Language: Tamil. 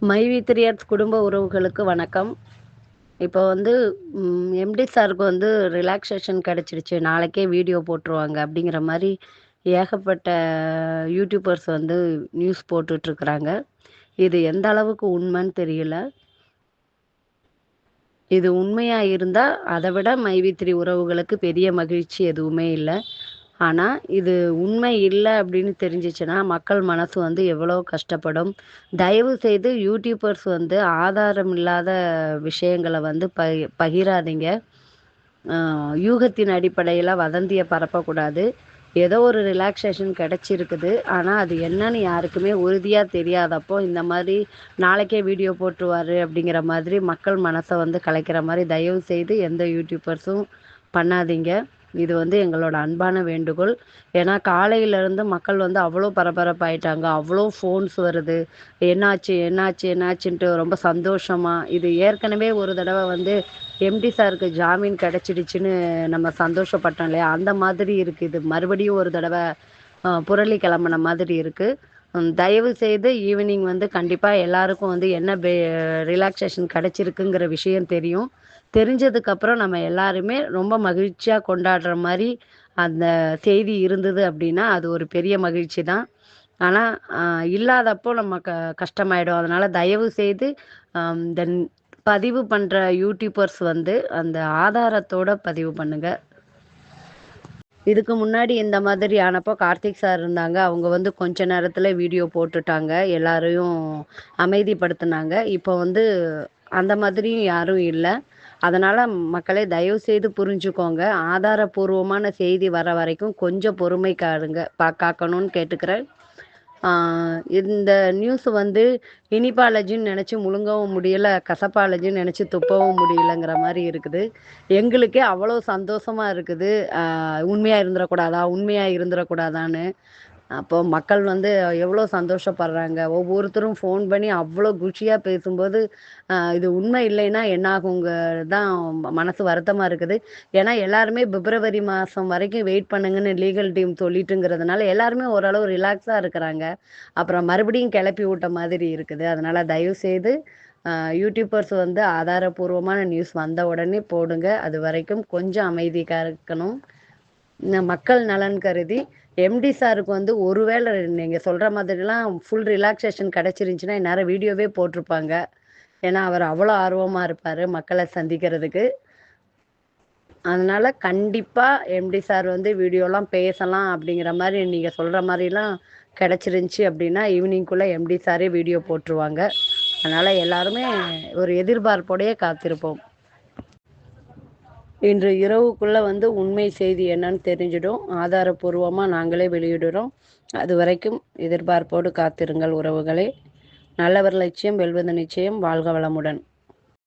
மை வித்ரியாட்ஸ் குடும்ப உறவுகளுக்கு வணக்கம். இப்போ வந்து எம்டி சாருக்கு வந்து ரிலாக்சேஷன் கிடைச்சிடுச்சு. நாளைக்கே வீடியோ போட்டுருவாங்க அப்படிங்கிற மாரி ஏகப்பட்ட யூடியூபர்ஸ் வந்து நியூஸ் போட்டுட்ருக்குறாங்க. இது எந்த அளவுக்கு உண்மைன்னு தெரியல. இது உண்மையா இருந்தா, அத விட மைவி3 உறவுகளுக்கு பெரிய மகிழ்ச்சி எதுவுமே இல்ல. ஆனா, இது உண்மை இல்ல அப்படின்னு தெரிஞ்சுச்சுன்னா, மக்கள் மனசு வந்து எவ்வளோ கஷ்டப்படும். தயவு செய்து யூடியூபர்ஸ் வந்து ஆதாரம் இல்லாத விஷயங்கள வந்து பகிராதீங்க. யூகத்தின் அடிப்படையில வதந்திய பரப்பக்கூடாது. ஏதோ ஒரு ரிலாக்சேஷன் கிடைச்சிருக்குது. ஆனா, அது என்னன்னு யாருக்குமே உறுதியா தெரியாதப்போ, இந்த மாரி நாளைக்கே வீடியோ போட்டுருவாரு அப்படிங்கிற மாதிரி மக்கள் மனச வந்து கலைக்கிற மாரி தயவு செய்து எந்த யூடியூபர்ஸும் பண்ணாதீங்க. இது வந்து எங்களோட அன்பான வேண்டுகோள். ஏன்னா, காலையிலேருந்து மக்கள் வந்து அவ்வளோ பரபரப்பாயிட்டாங்க. அவ்வளோ ஃபோன்ஸ் வருது. என்னாச்சு? என்னாச்சு? என்னாச்சுன்ட்டு ரொம்ப சந்தோஷமா இது ஏற்கனவே ஒரு தடவ வந்து எம்டி சாருக்கு ஜாமீன் கிடைச்சிடுச்சுன்னு நம்ம சந்தோஷப்பட்டோம் இல்லையா? அந்த மாதிரி இருக்கு இது. மறுபடியும் ஒரு தடவ புரளி கிளம்புன மாதிரி இருக்கு. தயவு செய்து ஈவினிங் வந்து கண்டிப்பா எல்லாருக்கும் வந்து என்ன ரிலாக்சேஷன் கிடைச்சிருக்குங்கிற விஷயம் தெரியும். தெரிஞ்சதுக்கப்புறம் நம்ம எல்லாருமே ரொம்ப மகிழ்ச்சியா கொண்டாடுற மாரி அந்த செய்தி இருந்தது அப்படின்னா, அது ஒரு பெரிய மகிழ்ச்சி தான். ஆனா, அ இல்லாதப்போ நம்ம கஷ்டமாயிடும். அதனால தயவு செய்து இந்த பதிவு பண்ற யூடியூபர்ஸ் வந்து அந்த ஆதாரத்தோட பதிவு பண்ணுங்க. இதுக்கு முன்னாடி இந்த மாதிரி ஆனப்போ கார்த்திக் சார் இருந்தாங்க. அவங்க வந்து கொஞ்ச நேரத்துல வீடியோ போட்டுட்டாங்க. எல்லாரையும் அமைதிப்படுத்துனாங்க. இப்போ வந்து அந்த மாதிரியும் யாரும் இல்ல. அதனால மக்களே தயவு செய்து புரிஞ்சுக்கோங்க. ஆதாரப்பூர்வமான செய்தி வர வரைக்கும் கொஞ்சம் பொறுமை காருங்க காக்கணும்னு கேட்டுக்கிறேன். ஆ இந்த நியூஸ் வந்து இனிப்பாலஜின்னு நெனச்சு முழுங்கவும் முடியல, கசப்பாலஜின்னு நெனச்சு துப்பவும் முடியலங்கிற மாரி இருக்குது. எங்களுக்கே அவ்வளோ சந்தோஷமா இருக்குது. உண்மையா இருந்துறக்கூடாதா? உண்மையா இருந்துறக்கூடாதான்னு. அப்போ மக்கள் வந்து எவ்வளோ சந்தோஷப்படுறாங்க. ஒவ்வொருத்தரும் ஃபோன் பண்ணி அவ்வளோ குஷியா பேசும்போது, இது உண்மை இல்லைன்னா என்னாகுங்க தான் மனசு வருத்தமா இருக்குது. ஏன்னா எல்லாருமே பிப்ரவரி மாசம் வரைக்கும் வெயிட் பண்ணுங்கன்னு லீகல் டீம் சொல்லிட்டுங்கிறதுனால, எல்லாருமே ஓரளவு ரிலாக்ஸா இருக்கிறாங்க. அப்புறம் மறுபடியும் கிளப்பி விட்ட மாதிரி இருக்குது. அதனால தயவு செய்து அ யூடியூபர்ஸ் வந்து ஆதாரப்பூர்வமான நியூஸ் வந்த உடனே போடுங்க. அதுவரைக்கும் கொஞ்சம் அமைதியா இருக்கணும். இந்த மக்கள் நலன் கருதி எம்டி சாருக்கு வந்து ஒருவேளை நீங்க சொல்ற மாதிரிலாம் ஃபுல் ரிலாக்சேஷன் கிடைச்சிருந்துச்சுன்னா, இந்நேரம் வீடியோவே போட்டிருப்பாங்க. ஏன்னா, அவர் அவ்வளோ ஆர்வமா இருப்பாரு மக்கள சந்திக்கிறதுக்கு. அதனால கண்டிப்பா எம்டி சார் வந்து வீடியோலாம் பேசலாம் அப்படிங்கிற மாரி நீங்க சொல்ற மாரிலாம் கிடைச்சிருந்துச்சு அப்படின்னா, ஈவினிங்குள்ள எம்டி சாரே வீடியோ போட்டுருவாங்க. அதனால எல்லாருமே ஒரு எதிர்பார்ப்போடயே காத்திருப்போம். இன்று இரவுக்குள்ள வந்து உண்மை செய்தி என்னன்னு தெரிஞ்சிடும். ஆதாரப்பூர்வமா நாங்களே வெளியிடுறோம். அதுவரைக்கும் எதிர்பார்ப்போடு காத்திருங்கள் உறவுகளே. நல்லவர் லட்சியம் வெல்வது நிச்சயம். வாழ்க வளமுடன்.